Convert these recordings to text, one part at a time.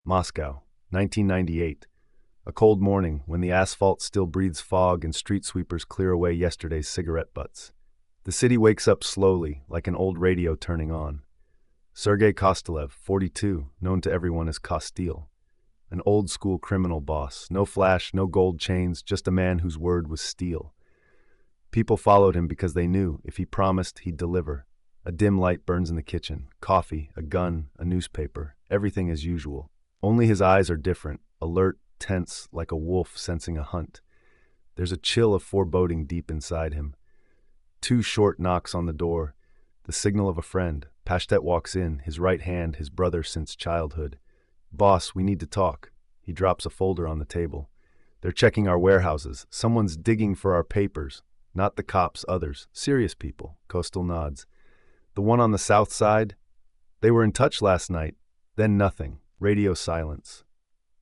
Moscow, 1998. A cold morning when the asphalt still breathes fog and street sweepers clear away yesterday's cigarette butts. The city wakes up slowly, like an old radio turning on. Sergei Kostelev, 42, known to everyone as Kostil. An old-school criminal boss. No flash, no gold chains, just a man whose word was steel. People followed him because they knew if he promised, he'd deliver. A dim light burns in the kitchen. Coffee, a gun, a newspaper. Everything as usual. Only his eyes are different, alert, tense, like a wolf sensing a hunt. There's a chill of foreboding deep inside him. 2 short knocks on the door. The signal of a friend. Pashtet walks in, his right hand, his brother since childhood. "Boss, we need to talk." He drops a folder on the table. "They're checking our warehouses. Someone's digging for our papers. Not the cops, others. Serious people." Kostel nods. "The one on the south side? They were in touch last night. Then nothing. Radio silence."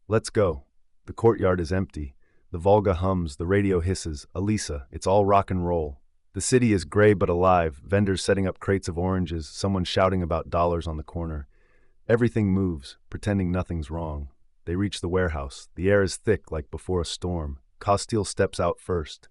"Let's go." The courtyard is empty. The Volga hums, the radio hisses. "Elisa, it's all rock and roll." The city is gray but alive, vendors setting up crates of oranges, someone shouting about dollars on the corner. Everything moves, pretending nothing's wrong. They reach the warehouse. The air is thick like before a storm. Kostil steps out first.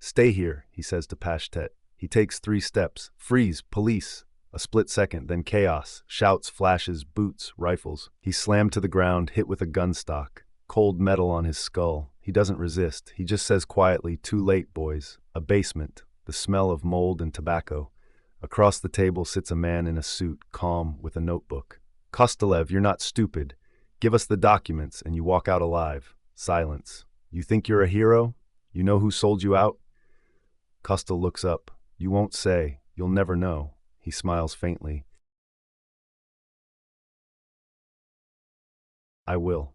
"Stay here," he says to Pashtet. He takes 3 steps. "Freeze, police." A split second, then chaos. Shouts, flashes, boots, rifles. He's slammed to the ground, hit with a gun stock. Cold metal on his skull. He doesn't resist. He just says quietly, "Too late, boys." A basement. The smell of mold and tobacco. Across the table sits a man in a suit, calm, with a notebook. "Kostelev, you're not stupid. Give us the documents and you walk out alive." Silence. "You think you're a hero? You know who sold you out?" Kostel looks up. "You won't say. You'll never know." He smiles faintly. "I will."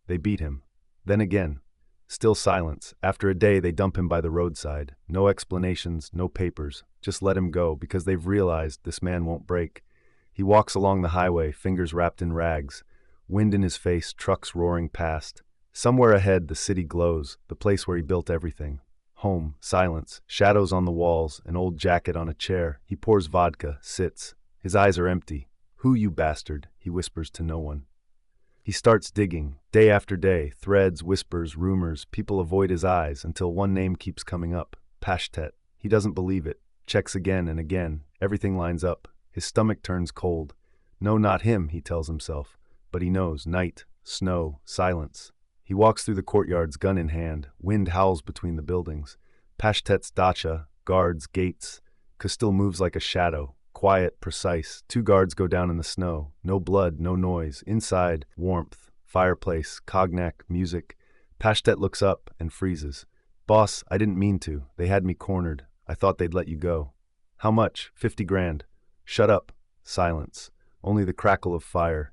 They beat him. Then again. Still silence. After a day, they dump him by the roadside. No explanations, no papers. Just let him go, because they've realized this man won't break. He walks along the highway, fingers wrapped in rags. Wind in his face, trucks roaring past. Somewhere ahead, the city glows, the place where he built everything. Home, silence, shadows on the walls, an old jacket on a chair. He pours vodka, sits. His eyes are empty. "Who, you bastard?" he whispers to no one. He starts digging, day after day, threads, whispers, rumors. People avoid his eyes until one name keeps coming up. Pashtet. He doesn't believe it. Checks again and again. Everything lines up. His stomach turns cold. No, not him, he tells himself. But he knows. Night, snow, silence. He walks through the courtyards, gun in hand. Wind howls between the buildings. Pashtet's dacha, guards, gates. Kostil moves like a shadow. Quiet, precise. 2 guards go down in the snow. No blood, no noise. Inside, warmth, fireplace, cognac, music. Pashtet looks up and freezes. "Boss, I didn't mean to. They had me cornered. I thought they'd let you go." "How much?" 50 grand. "Shut up." Silence. Only the crackle of fire.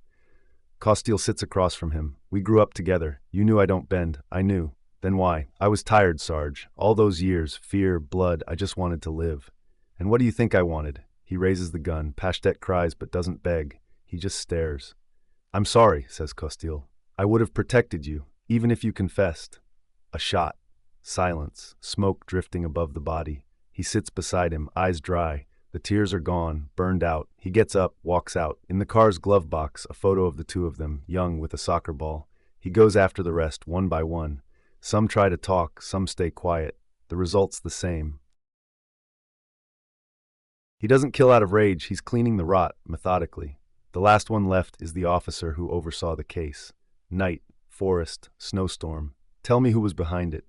Kostil sits across from him. "We grew up together. You knew I don't bend. I knew. Then why? I was tired, Sarge. All those years, fear, blood, I just wanted to live. And what do you think I wanted?" He raises the gun. Pashtet cries but doesn't beg. He just stares. "I'm sorry," says Kostil. "I would have protected you, even if you confessed." A shot. Silence. Smoke drifting above the body. He sits beside him, eyes dry. The tears are gone, burned out. He gets up, walks out. In the car's glove box, a photo of the 2 of them, young with a soccer ball. He goes after the rest, one by one. Some try to talk, some stay quiet. The result's the same. He doesn't kill out of rage, he's cleaning the rot, methodically. The last one left is the officer who oversaw the case. Night, forest, snowstorm. "Tell me who was behind it."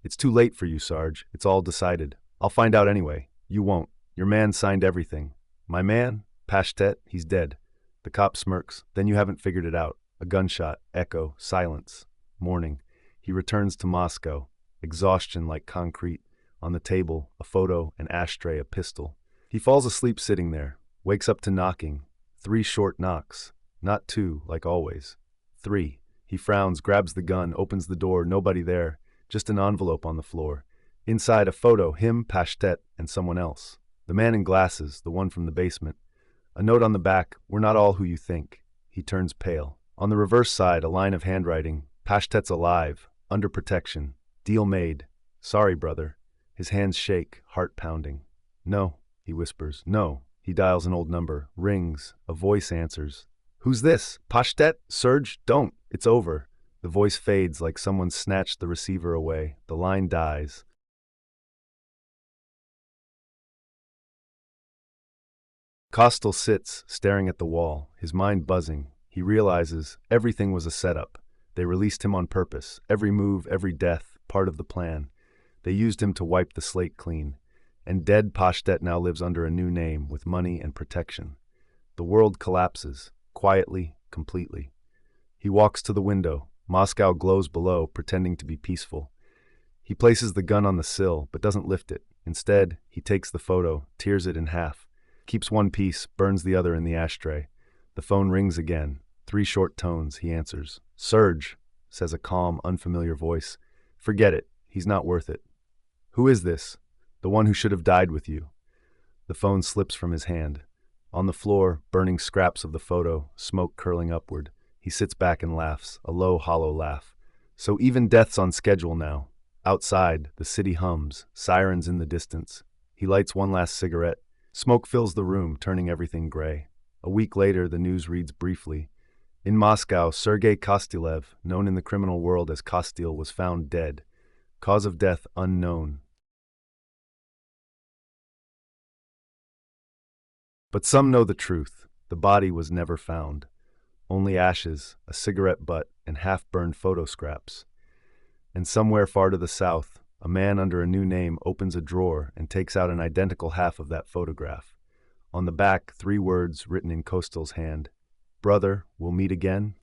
"It's too late for you, Sarge. It's all decided. I'll find out anyway." "You won't. Your man signed everything." "My man? Pashtet, he's dead." The cop smirks. "Then you haven't figured it out." A gunshot, echo, silence. Morning. He returns to Moscow. Exhaustion like concrete. On the table, a photo, an ashtray, a pistol. He falls asleep sitting there, wakes up to knocking. 3 short knocks. Not 2, like always. 3. He frowns, grabs the gun, opens the door, nobody there. Just an envelope on the floor. Inside, a photo, him, Pashtet, and someone else. The man in glasses, the one from the basement. A note on the back, "We're not all who you think." He turns pale. On the reverse side, a line of handwriting. "Pashtet's alive, under protection. Deal made. Sorry, brother." His hands shake, heart pounding. "No," he whispers. "No." He dials an old number. Rings. A voice answers. Who's this? Pashtet? Serge? Don't. It's over. The voice fades like someone snatched the receiver away. The line dies. Kostel sits, staring at the wall, his mind buzzing. He realizes everything was a setup. They released him on purpose. Every move, every death, part of the plan. They used him to wipe the slate clean. And dead Pashtet now lives under a new name, with money and protection. The world collapses, quietly, completely. He walks to the window. Moscow glows below, pretending to be peaceful. He places the gun on the sill, but doesn't lift it. Instead, he takes the photo, tears it in half, keeps one piece, burns the other in the ashtray. The phone rings again. 3 short tones, he answers. "Serge," says a calm, unfamiliar voice. "Forget it. He's not worth it." "Who is this?" "The one who should have died with you." The phone slips from his hand. On the floor, burning scraps of the photo, smoke curling upward. He sits back and laughs, a low, hollow laugh. So even death's on schedule now. Outside, the city hums, sirens in the distance. He lights one last cigarette. Smoke fills the room, turning everything gray. A week later, the news reads briefly. In Moscow, Sergei Kostylev, known in the criminal world as Kostil, was found dead. Cause of death unknown. But some know the truth. The body was never found. Only ashes, a cigarette butt, and half-burned photo scraps. And somewhere far to the south, a man under a new name opens a drawer and takes out an identical half of that photograph. On the back, 3 words written in Kostil's hand. "Brother, we'll meet again?"